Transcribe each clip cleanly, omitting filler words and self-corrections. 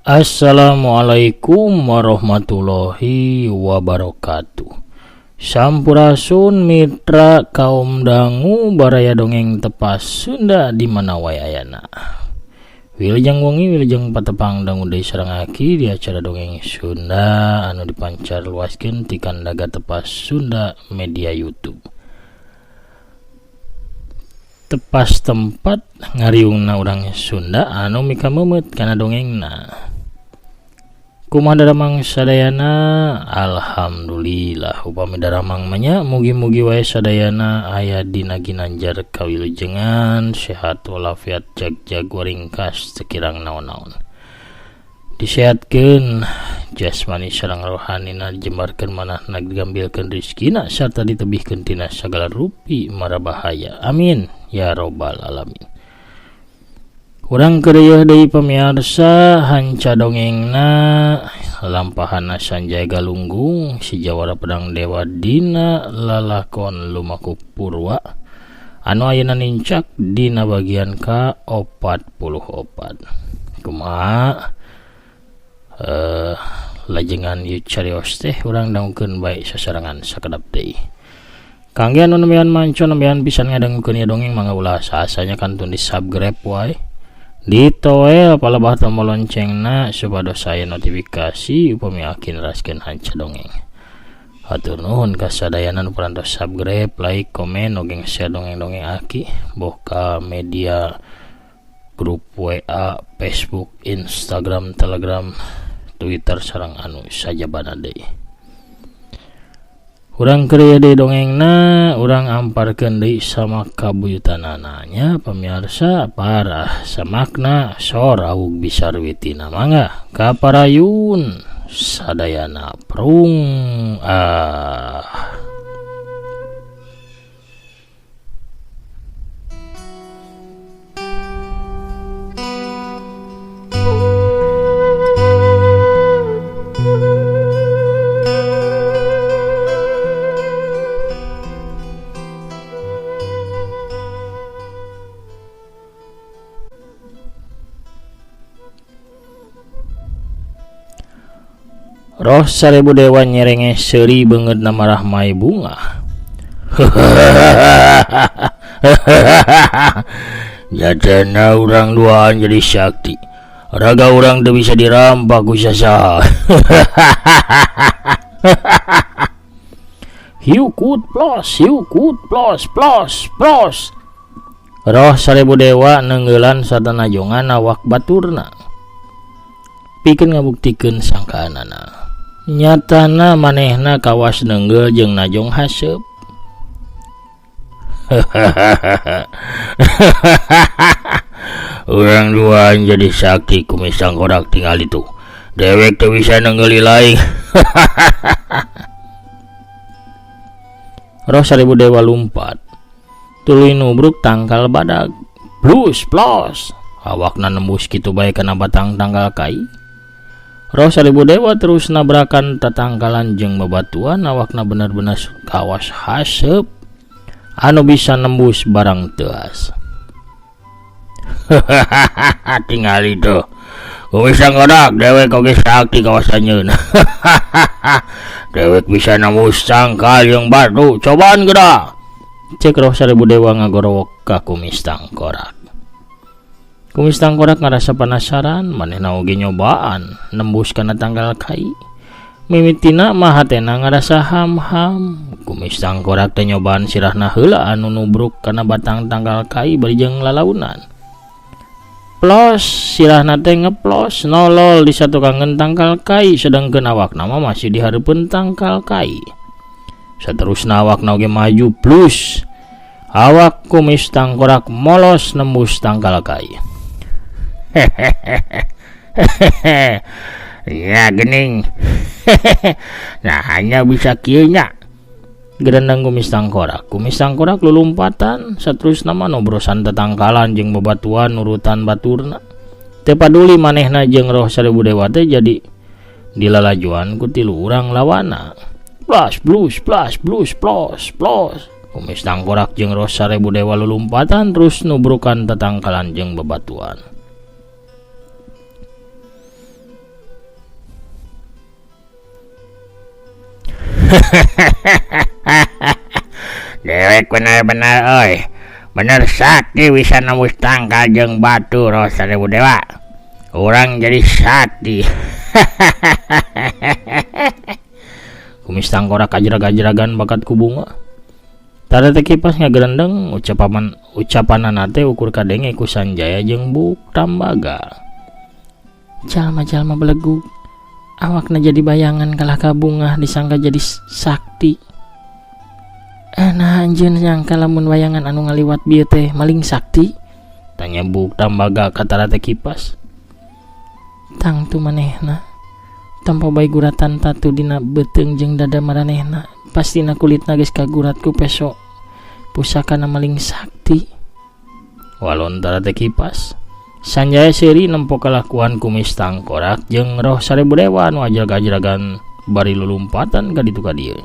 Assalamualaikum warahmatullahi wabarakatuh. Sampurasun mitra kaum dangu baraya dongeng tepas Sunda di mana wae ayana. Wilujeng wengi wilujeng patepang dangu deui sareng di acara dongeng Sunda anu dipancar luaskeun ti kandaga tepas Sunda media YouTube. Tepas tempat ngariungna urang Sunda anu mika memet kana dongengna. Kumaha daramang sadayana? Alhamdulillah upami daramang manya mugi-mugi wae sadayana aya dina ginanjar kawilujengan sehat walafiat jag-jag waringkas sekirang naon-naon. Disehatkeun jasmani sareng rohanina, dijembarkeun manahna, digambilkeun rezekina sarta ditebihkeun tina sagala rupi mara bahaya. Amin ya robbal alamin. Urang keureuh deui pamirsa hanca dongengna lampahanna Sanjay Galunggung si Jawara Pedang Dewa dina lalakon lumaku purwa anu ayeuna nincak dina bagian ka-44. Kumaha lajengan ieu carios teh urang dangukeun bae sasarangan sakedap deui. Kangge anu nembean manco nembean pisan ngadengkeun ieu dongeng mangga ulah saasanya kantun di subscribe wae. Ditoel palebah tombol loncengna supados aya notifikasi upami akin raskeun hanca dongeng. Hatur nuhun ka sadayana nu parantos subscribe, like, komen, ogeng share dongeng-dongeng aki boh ka media grup WA, Facebook, Instagram, Telegram, Twitter sareng anu sajabana deui. Urang keureuh deui dongengna, urang amparkeun deui sama kabuyutanana nya pamirsa parah samakna sor awug bisarwitina mangga kaparayun sadayana prung Roh sarebu dewa nyerenge seuri beungeut nama rahmai bunga. Jadana urang duaan jadi sakti. Raga urang teu bisa dirampak ku sasaha. Hiukut plos. Roh sarebu dewa nenggeulan sarta najongan awak baturna. Pikeun ngabuktikeun sangkaanana. Nyatana manehna kawas nenggel jeung najong haseup. Urang duaan jadi sakti kumisang korak tinggal itu. Dewek teu bisa nenggeli laing. Roh sarebu dewa lumpat. Tuluy nubruk tangkal badag. Plus plos. Awakna nembus kitu bae kana batang tangkal kai. Roh sarebu dewa terus nabrakan tatangkalan jeung babatuan awakna bener-bener kawas haseup anu bisa nembus barang teas. Tingali tuh kumisang kodak dewek oge sakti kawasanyeun. Dewek bisa nembus tangkal yang batu cobaan geura. Cek roh sarebu dewa ngagorowok ka kumis tangkorak. Kumis tangkorak ngarasa penasaran, manehna oge nyobaan nembus kana tanggal kai. Mimitina mah hatena ngarasa ham-ham. Kumis tangkorak teh nyobaan sirahna heula anu nubruk kana batang tanggal kai bari jeung lalaunan. Plos, sirahna teh ngeplos nolol di satu kangen tangkal kai sedangkeun awakna mah masih dihareupeun tangkal kai. Saterusna awakna oge maju plus awak kumis tangkorak molos nembus tangkal kai. Ya gening. Nah hanya bisa kieu nya. Gerendang kumis tangkorak lulumpatan saterusna mah nobrosan tetangkalan jeung bebatuan urutan baturna. Teu paduli manehna jeung Roh Seribu Dewa teh jadi dilalajuan ku tilu urang lawana. Plas blus plas blus plos plos. Kumis tangkorak jeung Roh Seribu Dewa lulumpatan terus nubrukan tetangkalan jeung bebatuan. Dewek benar-benar euy. Bener sakti bisa nembus tangkal jeung batu Roh Seribu Dewa. Urang jadi sakti. Kumis tangkorak kajrag-ajragan bakat ku bunga. Tara teh kipas ngagerendeng ucapanana teh ukur kadenge ku Sanjaya jeung Buk Tambaga. Jalma-jalma belegug. Awakna jadi bayangan kalah ka bunga disangka jadi sakti. Nah anjeun nyangka lamun bayangan anu ngaliwat bieu teh maling sakti? Tanya Buk Tambaga ka tara teh kipas. Tangtu manehna tanpa bae guratan tatu dina beuteung jeung dada maranehna, pastina kulitna geus kagurat ku peso pusakana maling sakti. Walon tara teh kipas. Sanjaya seuri nempo kalakuan kumis tangkorak jeung Roh Seribu Dewa anu ajrag-ajragan bari lulumpatan ka ditu ka dieu.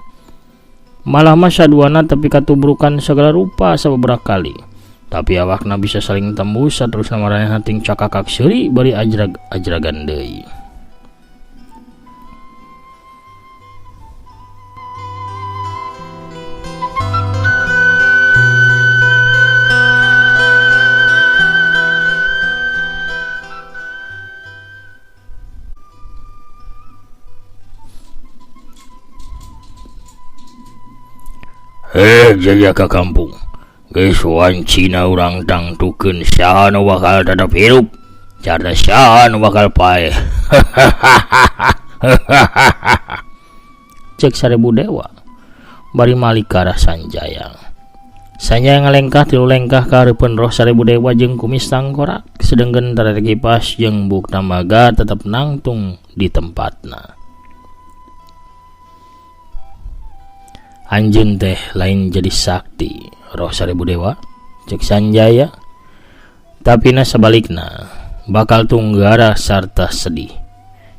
Malah mah saduana tepi katubrukan segala rupa sababaraha kali. Tapi awakna bisa saling tembus saterusna maranehna ting cakakak seuri bari ajrag-ajragan deui. Jaya ka kampung. Geus wancina urang tangtukeun saha nu bakal dadap hirup, carda saha nu bakal paeh. Cek Seribu Dewa bari malik ka arah Sanjaya. Sanjaya ngalengkah tilu lengkah ka hareupeun Roh Seribu Dewa jeung kumis tangkorak, sedengkeun tara kipas jeung Buk Tambaga tetep nangtung di tempatna. Anjeun teh lain jadi sakti Roh Seribu Dewa, cek Sanjaya. Tapi na sebalikna bakal tunggara sarta sedih.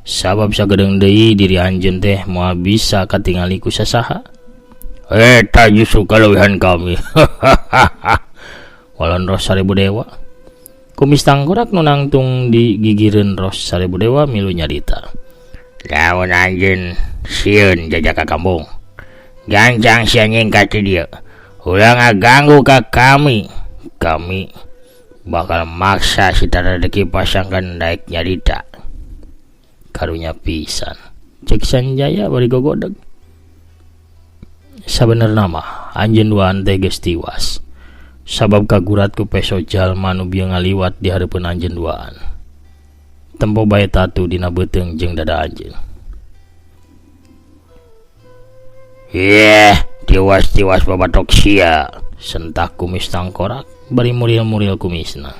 Sabab sagedeng deui diri anjeun teh moal bisa katingali ku sasaha. Eta justru kalewihan kami. Walon Roh Seribu Dewa. Kumis tangkorak nu nangtung di gigireun Roh Seribu Dewa milu nyarita. Lamun anjeun sieun jajak ka kampung. Gancang sia nyingkat ti dieu. Ulah ngaganggu ka kami. Kami bakal maksa si tara deki pasangkan daek nyarita. Karunya pisan. Cek Sanjaya bari gogodeg. Sabenerna mah anjeun duaan teh geus tiwas. Sabab kagurat ku peso jalma nu bieu ngaliwat di hareupeun anjeun duaan. Tempo bae tatu dina beuteung jeung dada anjeun. Tiwas-tiwas babatok sia, sentak kumis tangkorak bari muril-muril kumisna.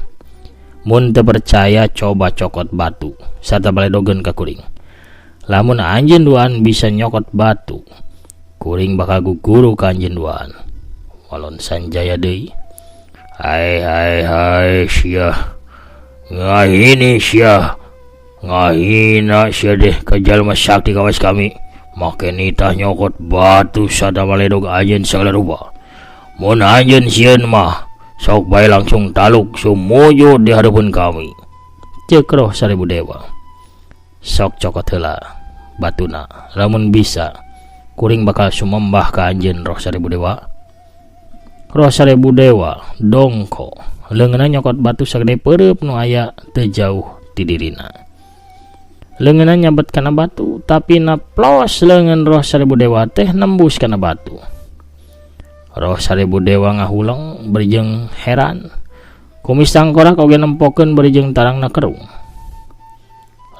Mun teu percaya coba cokot batu sarta baledogeun ka kuring. Lamun anjeun duaan bisa nyokot batu, kuring bakal guguru ka anjeun duaan. Walon Sanjaya deui. Hai sia. Ngahini sia. Ngahina sia deh ka jalma sakti kawas kami. Make nitah nyokot batu sada maledog anjeun sagala rupa. Mun anjeun sieun mah sok bae langsung taluk sumuju di hareupeun kami. Ceuk Roh Seribu Dewa. Sok cokot heula batuna. Lamun bisa kuring bakal sumembah ka anjeun Roh Seribu Dewa. Roh Seribu Dewa dongko leungeunna nyokot batu sagede peureub nu aya teu jauh ti dirina. Leungeunna nyabet kana batu, tapi naplos leungeun Roh Seribu Dewa teh nembus kana batu. Roh Seribu Dewa ngahuleng bari jeung heran. Kumis tangkorak oge nempokeun bari jeung tarangna kerung.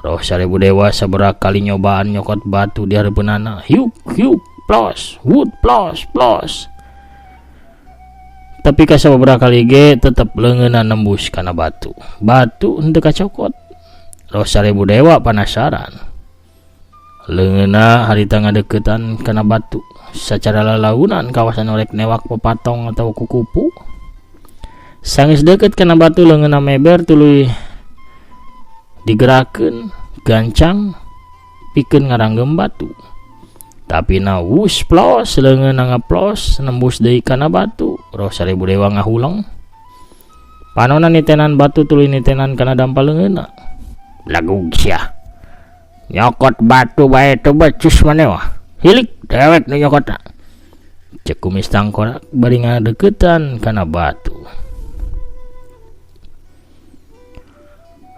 Roh Seribu Dewa sabaraha kali nyobaan nyokot batu di hareupeunana, hiuk plos, wood plos plos. Tapi beberapa kali ge tetep leungeunna nembus kana batu henteu kacokot. Roh 1000 dewa penasaran. Leungeunna harita ngadeukeutan kana batu sacara lalaunan kawasan orek newak pepatong atau kukupu. Sanggeus deukeut kana batu leungeunna meber tuluy digerakkeun gancang pikeun ngaranggem batu. Tapi na wus plos leungeunna ngaplos nembus deui kana batu. Roh 1000 dewa ngahuleng. Panonna nitenan batu tuluy nitenan kana dampal leungeunna. Lagug sia. Nyokot batu bae teu becus maneh wah. Hilik dewek nu nyokotna. Cek Kumis Tangkorak bari ngadeuketan kana batu.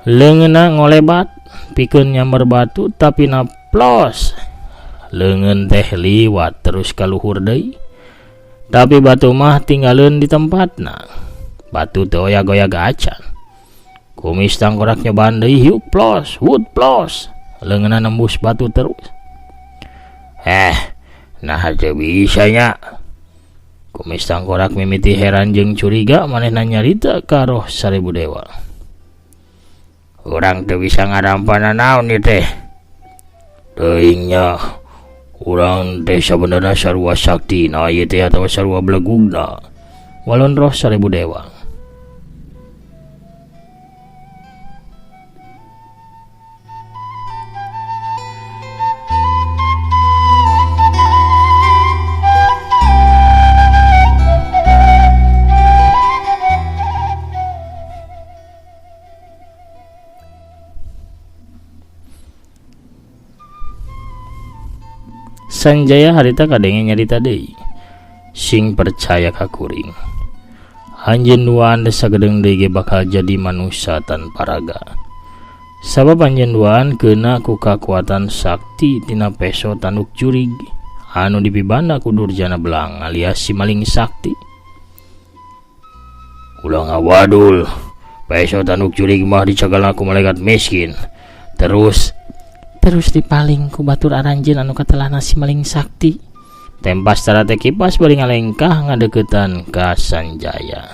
Leungeunna ngolebat pikeun nyamber batu tapi na plos. Leungeun teh liwat terus ka luhur deui. Tapi batu mah tinggalin di tempatna. Batu teu oyag-oyag acan. Kumis Tangkorak nyobaan deui hiuk plos, wood plos. Leungeunna nembus batu terus. Nah teu bisa nya. Kumis Tangkorak mimiti heran jeung curiga manehna nyarita ka roh 1000 dewa. Urang teu bisa ngarampana naon ieu teh. Teuing nya. Urang teh sabenerna sarua saktina ieu teh atawa sarua belegugna. Walon roh 1000 dewa. Sanjaya harita kadenge nyarita deui. Sing percaya ka kuring. Anjeun duaan sagedeng deui ge bakal jadi manusia tanpa raga. Sabab anjeun duaan keuna ku kakuatan sakti tina peso tanduk jurig anu dipibanda ku Durjana Belang alias si maling sakti. Ulah ngawadul. Peso tanduk jurig mah dicagalna ku malaikat miskin. Terus dipaling ku batur aranjeun anu katelahna si maling sakti. Tempas tara teh kipas bari ngalengkah ngadeuketan ka Sanjaya.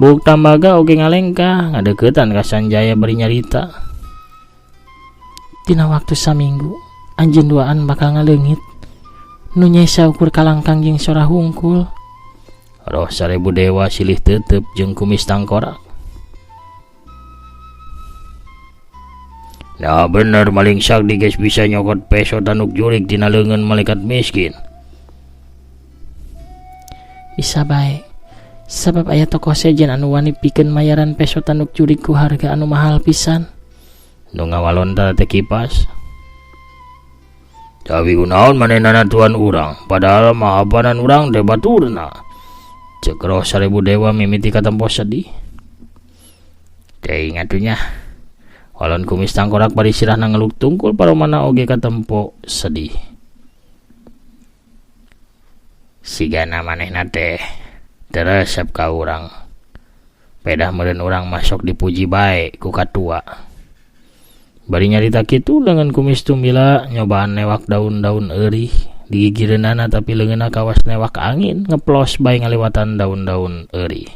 Buk tambaga oge ngalengkah ngadeuketan ka Sanjaya bari nyarita. Dina waktu saminggu anjeun duaan bakal ngaleungit nu nyesa ukur kalangkang jeung sora hungkul. Roh 1000 dewa silih teuteup jeung Kumis Tangkorak. Nah bener maling sakti guys bisa nyokot peso tanduk jurig tina leungeun malaikat miskin. Bisa bae. Sabab aya tokoh sejen anu wani pikeun mayaran peso tanduk jurig ku harga anu mahal pisan. Nu ngawalon teh kipas. Tapi kunaon manehna natuan urang, padahal mah abanan urang teh baturna. Cek roh 1000 dewa mimiti katempo sedih. Teh ingatunya. Walon Kumis Tangkorak bari sirahna ngeluk tungkul paromana oge katempo sedih. Sigana manehna teh teresep ka urang. Pedah meureun urang masuk dipuji bae ku katua. Bari nyarita kitu leungeun Kumis Tumbila nyobaan newak daun-daun eurih di gigireunana tapi leungeunna kawas newak angin ngeplos bae ngalewatan daun-daun eurih.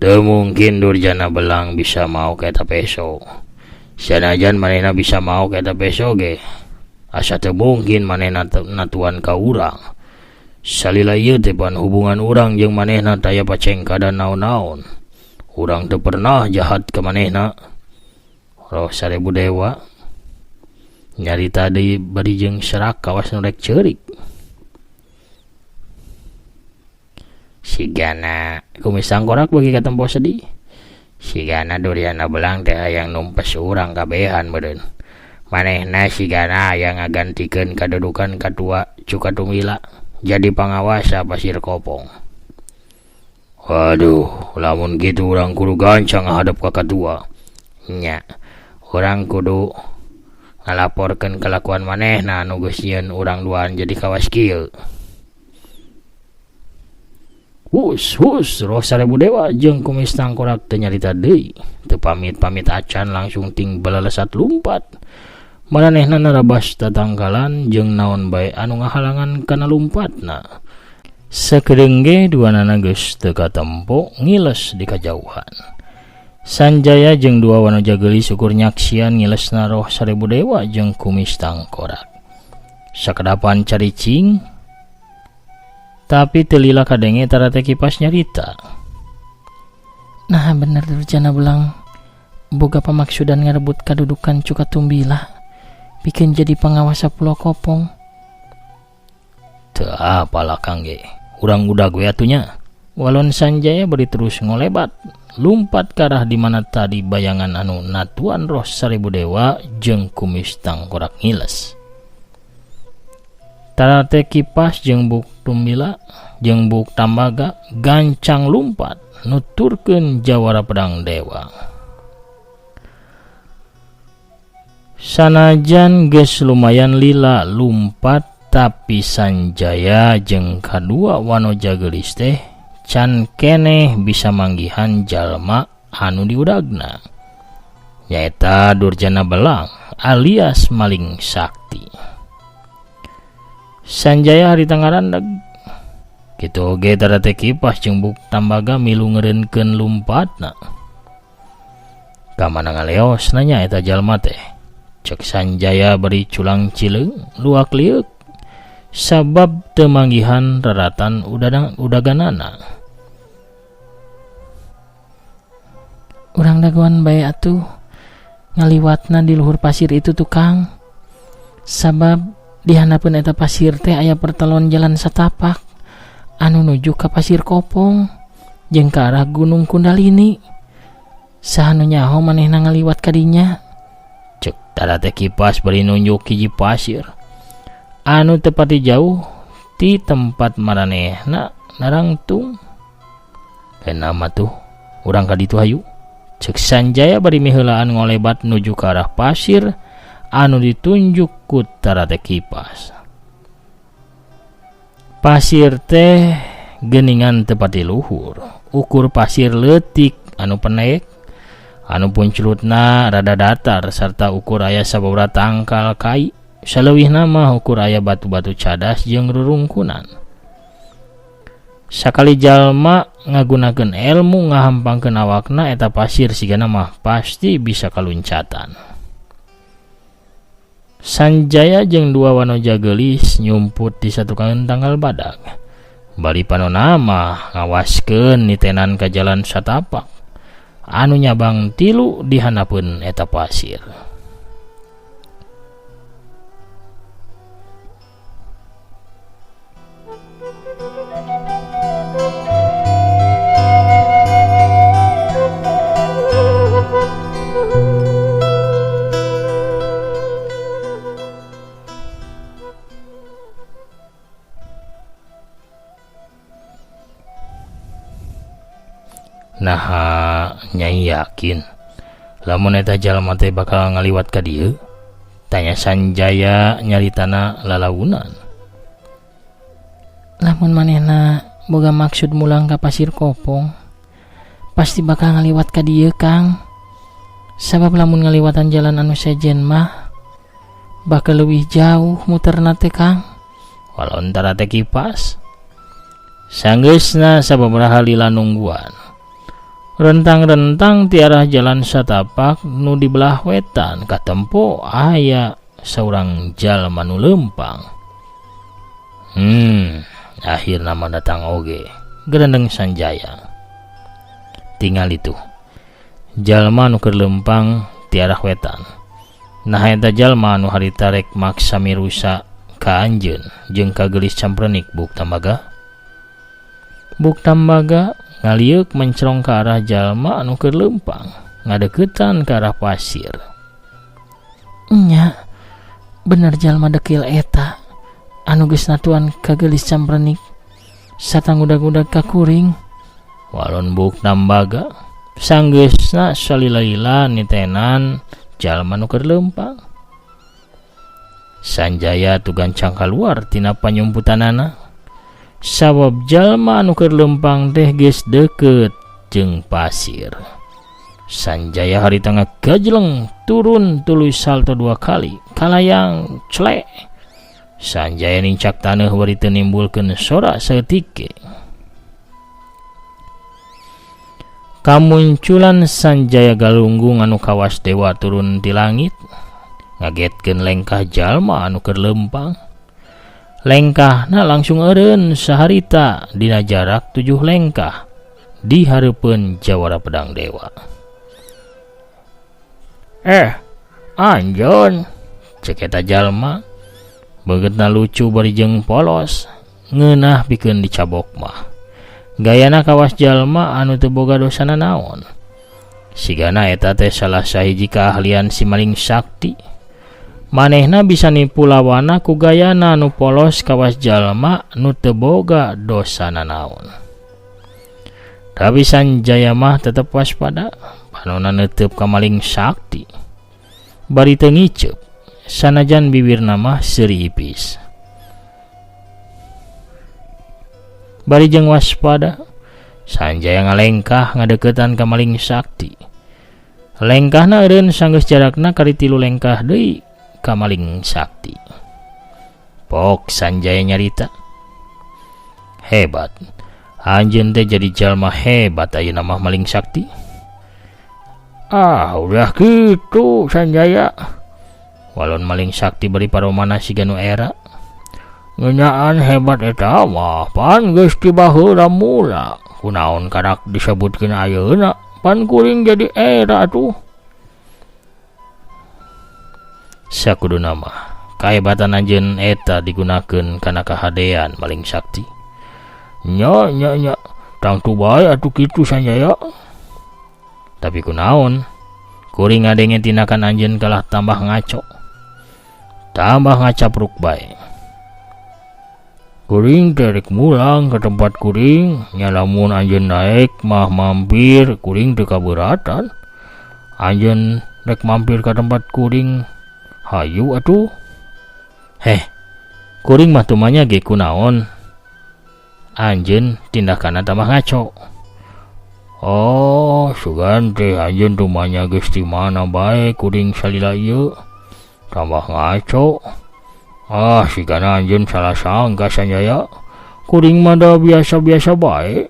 Teu mungkin Durjana Belang bisa mau ka eta peso. Sanajan manehna bisa mau ka eta peso ge. Asa teu mungkin manehna natuan ka urang. Salila ieu teh pan hubungan urang jeung manehna taya pacengkada naon-naon. Urang teu pernah jahat ka manehna. Roh 1000 dewa nyarita deui bari jeung serak kawas nu rek ceurik. Sigana Kumis Tangkorak bagi katempo sedih. Sigana Durjana Belang teh hayang numpes urang kabehan meureun. Manehna sigana hayang ngagantikeun kadudukan katua Cuka Tumbila jadi pangawasa Pasir Kopong. Waduh, lamun gitu urang kudu gancang ngadep ka katua. Nya, urang kudu ngalaporkeun kelakuan manehna anu geus nyieun urang duaan jadi kawas kieu. Hus, roh 1000 dewa jeung Kumis Tangkorak teu nyarita deui. Teu pamit-pamit acan langsung ting balelesat lumpat. Maranehna narabas tatangkalan jeung naon bae anu ngahalangan kana lumpatna. Sakedeung ge duanana geus teu katempo ngiles di kajauhan. Sanjaya jeung dua wanoja geulis ukur nyaksian ngilesna roh 1000 dewa jeung kumis tangkorak. Sakedapan caricing tapi teu lila kadenge tara teh kipas nyarita. Nah bener Durjana belang boga pamaksudan ngarebut kadudukan Cuka Tumbila bikin jadi pengawasa Pulau Kopong. Teu apalah kangge, urang udag we atunya. Walon Sanjaya beri terus ngolebat lumpat ke arah di mana tadi bayangan anu natuan roh 1000 dewa jeung kumis tangkorak ngiles. Tara teh kipas jeung Buk Tumbila jeung Buk Tambaga gancang lumpat nuturkeun jawara pedang dewa. Sanajan geus lumayan lila lumpat tapi Sanjaya jeung kadua wanoja geulis teh can keneh bisa manggihan jalma anu diudagna, nyaeta Durjana Belang alias Maling Sakti. Sanjaya harita ngarandag kitu oge tara teh kipas jeung Buk Tambaga milu ngeureunkeun lumpatna. Kamana ngaleosna nyaeta jalma teh? Cek Sanjaya beri culang cileung luak liuk sabab teu manggihan raratan udaganana. Urang dagoan bae atuh ngaliwatna di luhur pasir itu tukang, sabab di hanapeun eta pasir teh aya pertelon jalan satapak anu nuju ka Pasir Kopong jeung ka arah Gunung Kundalini. Saha nu nyaho manehna ngaliwat ka dinya? Cek tara teh kipas bari nunjuk hiji pasir anu teu pati jauh ti tempat maranehna narangtung. Kenapa tuh urang ka ditu hayu? Cek Sanjaya bari miheulaan ngolebat nuju ke arah pasir anu ditunjuk ku tara teh kipas. Pasir teh geuningan teu pati luhur, ukur pasir leutik anu pendek, anu punculutna rada datar sarta ukur aya sababaraha tangkal kai. Saleuwihna mah ukur aya batu-batu cadas jeung rurungkunan. Sakali jalma ngagunakeun ilmu ngahampangkeun awakna eta pasir sigana mah pasti bisa kaluncatan. Sanjaya jeung dua wanoja geulis nyumput di satukang tanggal badag. Bari panonna mah ngawaskeun nitenan ka jalan satapak anu nyabang tilu di hanapeun eta pasir. Nah, Nyai yakin lamun eta jalma teh bakal ngaliwat ka dieu? Tanya Sanjaya nyaritana lalaunan. Lamun manehna boga maksud mulang ka Pasir Kopong, pasti bakal ngaliwat ka dieu, Kang. Sabab lamun ngaliwatan jalan anu sejen mah bakal leuwih jauh muterna teh, Kang. Walon tara teh kipas sanggeusna sababaraha lila nungguan. Rentang-rentang ti arah jalan satapak nu di belah wetan katempo aya saurang jalma nu leumpang. Akhirna mah datang oge gerendeng Sanjaya. Tinggal itu jalma nu keur leumpang ti arah wetan. Nah eta jalma nu harita rek maksa mirusa ka anjeun jeung ka geulis camprenik Buk Tambaga. Buk Tambaga ngaliuk mencrong ke arah jalma anu keur leumpang ngadeuketan ke arah pasir. Nya, bener jalma dekil eta anu geus natuan ka geulis camprenik satang udag-udag ka kuring. Walon Buk Tambaga sanggeusna salila-lila nitenan jalma nu keur leumpang. Sanjaya tugancang kaluar tina panyumputanana. Sabab jalma anu keur leumpang teh geus deukeut jeung pasir. Sanjaya hari tengah gajleng turun tuluy salto 2 kali kalayang celek. Sanjaya nincak taneuh bari teu nimbulkeun sora saeutik. Kamunculan Sanjaya galunggung anu kawas dewa turun di langit ngagetkeun lengkah jalma anu keur lempang. Lengkahna langsung eureun saharita dina jarak 7 lengkah di hareupeun jawara pedang dewa. Anjon, cek eta jalma begetna lucu bari jeung polos, ngeunah pikeun dicabok mah. Gayana kawas jalma anu teu boga dosana naon. Sigana eta teh salah sahiji keahlian si maling sakti. Manehna bisa nipu lawana ku gayana anu polos kawas jalma nu teu boga dosana naon. Tapi Sanjaya mah tetep waspada, panonna neuteup ka maling sakti. Bari teu ngiceup, sanajan bibirna mah seuri ipis. Bari jeung waspada, Sanjaya ngalengkah ngadeuketan ka maling sakti. Lengkahna eureun sanggeus jarakna kari 3 lengkah deui ka maling sakti. Pok Sanjaya nyarita, "Hebat, anjeun teh jadi jalma hebat ayeuna mah maling sakti." Udah gitu Sanjaya. Walon maling sakti bari paromana siga nu era. Ngeunaan hebat eta mah pan geus ti baheula mula. Kunaon karak disebutkeun ayeuna pan kuring jadi era tuh. Sakuduna mah kahebatan anjeun eta digunakeun kana kahadean maling sakti. Nya tang tu bae atuh kitu Sanjaya. Tapi kunaon kuring ngadenge tindakan anjeun kalah tambah ngaco, tambah ngacapruk bae. Kuring terek mulang ke tempat kuring, nyalamun anjeun naik mah mampir kuring teu kabeuratan. Anjeun rek mampir ke tempat kuring, hayu atuh. Kuring mah tumanya ge kunaon? Anjeun tindakanna tambah ngaco. Sugan teh anjeun tumanya geus ti mana bae kuring salila ieu tambah ngaco. Sigana anjeun salah sangka Sanjaya, kuring mah da biasa-biasa bae.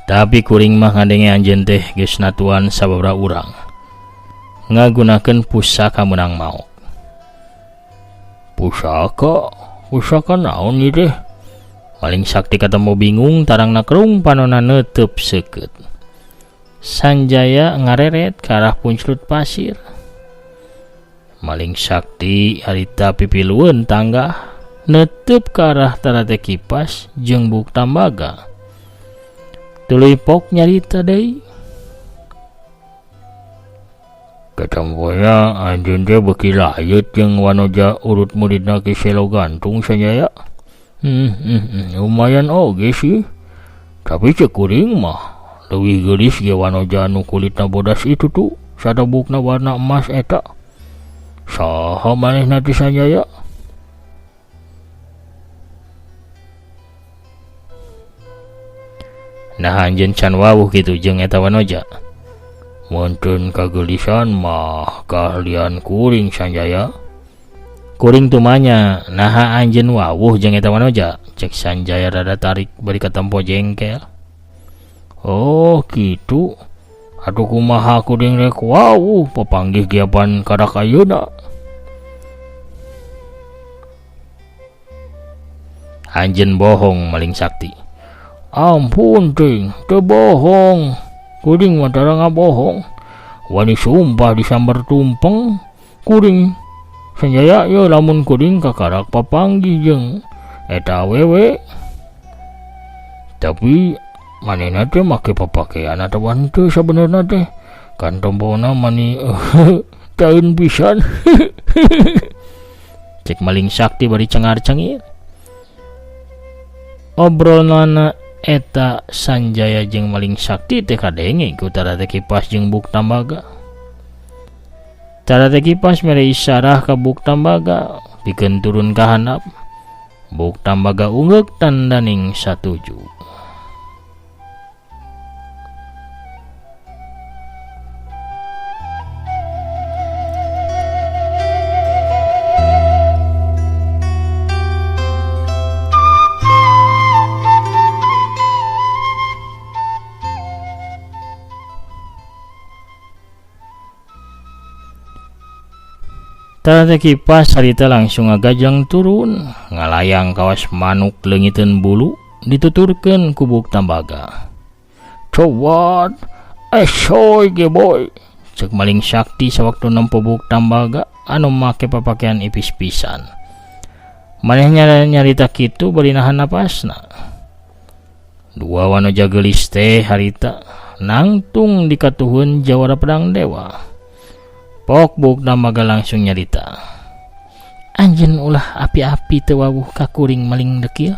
Tapi kuring mah ngadenge anjeun teh geus natuan sababaraha urang ngagunakeun pusaka menang maok. Pusaka naon ieu teh? Maling sakti katemu bingung tarangna kerung panonna neuteub seukeut. Sanjaya ngareret ka arah punclut pasir. Maling sakti harita pipilueun tangga neuteub ka arah tarate kipas jeung buk tambaga. Tuluy pok nyarita deui. Katamponya anjeun teh beuki layut jeung wanoja urut muridna Ki Selo Gantung Sanjaya. Lumayan oge sih. Tapi cek kuring mah leuwih geulis ge wanoja anu kulitna bodas itu tuh, sadabukna warna emas eta. Saha manehna ti Sanjaya? Nah anjeun can wawuh kitu jeung eta wanoja. Muntun kageulisan mah keahlian kuring Sanjaya. Kuring tumanya naha anjeun wawuh jeung eta wanoja, cek Sanjaya rada tarik bari katempo jengkel. Kitu. Atuh kumaha kuring rek wawuh papanggih giapan kadak ayeuna. Anjeun bohong maling sakti. Ampun ting, teu bohong. Kuring mah tara ngabohong. Wani sumpah disambar tumpeng. Kuring Sanjaya ye lamun kuring kakarak papanggih jeung eta awewe. Tapi manehna teh make papakean atawa henteu sabenerna teh? Kan tombona mani taeun pisan. Cek maling sakti bari cengar-cengir. obrolna eta Sanjaya jeung Maling Sakti teh kadenge ku Tara Teh Kipas jeung Buk Tambaga. Tara Teh Kipas mere isyarah ka Buk Tambaga pikeun turun ka handap. Buk Tambaga ungeuk tandaning satuju. Tara Teh Kipas harita langsung ngagajang turun ngalayang kawas manuk leungiteun bulu dituturkeun ku Buk Tambaga. "Cowat, esoy ge boy," ceuk Maling Sakti sawaktu nempo Buk Tambaga anu make papakean ipis pisan. Manehnya nyarita kitu bari nahan napasna. Dua wanoja geulis teh harita nangtung dikatuhun jawara pedang dewa. Pok Buk Tambaga langsung nyarita. "Anjeun ulah api-api teu wawuh ka kuring maling dekil.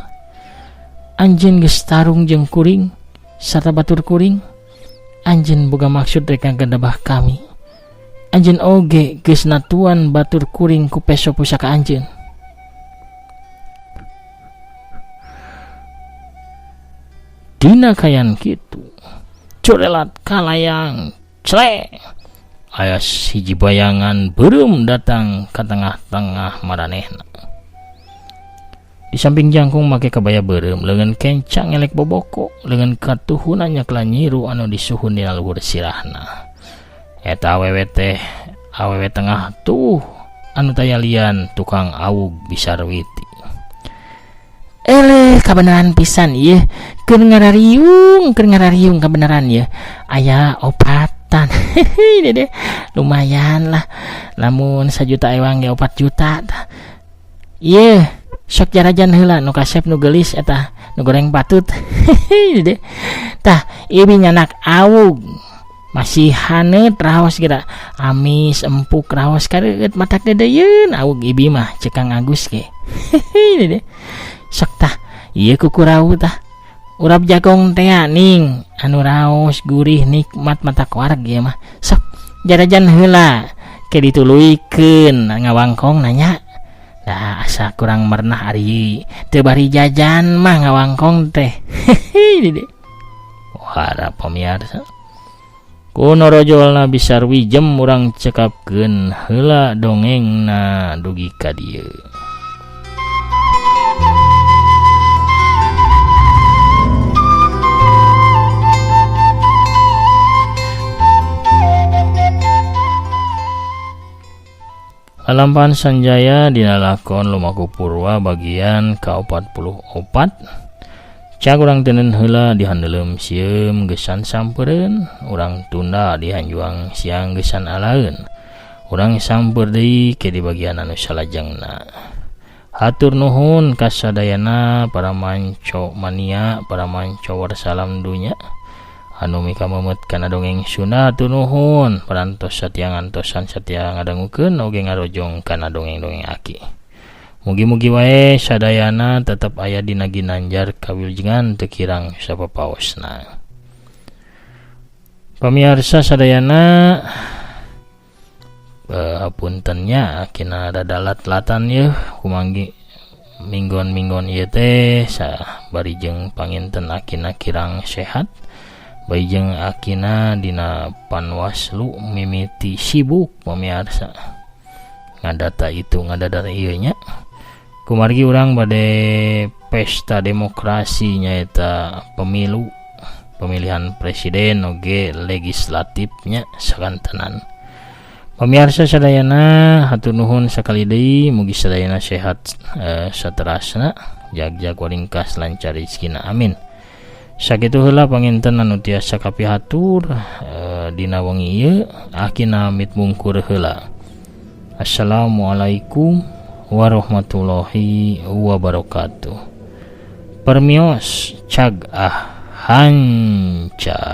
Anjeun geus tarung jeung kuring sarta batur kuring. Anjeun boga maksud rek ngagedebah kami. Anjeun oge geus natuan batur kuring ku peso pusaka anjeun." Dina kayan kitu curelat kalayangcle aya hiji bayangan beureum datang ka tengah-tengah maranehna. Di samping jangkung make kabaya beureum, leungeun kencang elek boboko, leungeun katuhuna nyakla nyiru anu disuhun dina luhur sirahna. Eta awewe teh awewe tengah tuh anu tayalian tukang awug Bisarwiti. "Eleh kabeneran pisan ieu, keur ngarariung kabeneran ieu. Aya opatan." Dede lumayan lah lamun 1 juta ewang ge 4 juta. Ieu sok jarajan heula nu kasep nu geulis eta nu goreng patut. Dede tah ieu nyanak awug masih haneut raos geura amis empuk raos kareueut matak dedeyeun awug ibi mah ceuk Kang Agus ge. Dede sok tah ieu kukurau tah urap jagong teh ning anu raos gurih nikmat mata wareg ya mah sok jarajan heula ke dituluykeun ngawangkong nanya. Dah asa kurang mernah ari teu bari jajan mah ngawangkong teh. Dede harap pamirsa kuno rojolna Bisarwijem urang cekapkeun heula dongengna dugi ka dieu. Lampahan Sanjaya dina lakon Lumaku Purwa bagian ka-44. Cak urang teuneun heula di handeuleum sieum geusan sampeureun, urang tunda di hanjuang siang geusan alaeun. Urang sampeur deui ke di bagian anu salajengna. Hatur nuhun ka sadayana para manco mania, para manco warsalam dunya. Anu mika memet kana dongeng Sunda hatur nuhun, parantos satia ngantosan satia ngadangukeun oge ngarojong kana dongeng-dongeng aki. Mugi-mugi wae sadayana tetep aya dina ginanjar kawilujengan teu kirang sapapaosna. Pamirsa sadayana hapuntennya akina dadalat-latan yeuh kumanggi minggon-minggon ieu teh sabari jeung panginten akina kirang sehat. Baijeng akina dina Panwaslu mimiti sibuk pamirsa ngadata ieu nya kumargi urang bade pesta demokrasi nyaeta pemilihan presiden oge legislatifnya sakantenan. Pamirsa sadayana hatur nuhun sakali deui mugi sadayana sehat saterasna jag-jag waringkas lancar rezekina amin. Sakitu heula panginten anu tiasa kapihatur dina wengi ieu akina mit mungkur heula. Assalamualaikum warahmatullahi wabarakatuh. Permios cag hanca.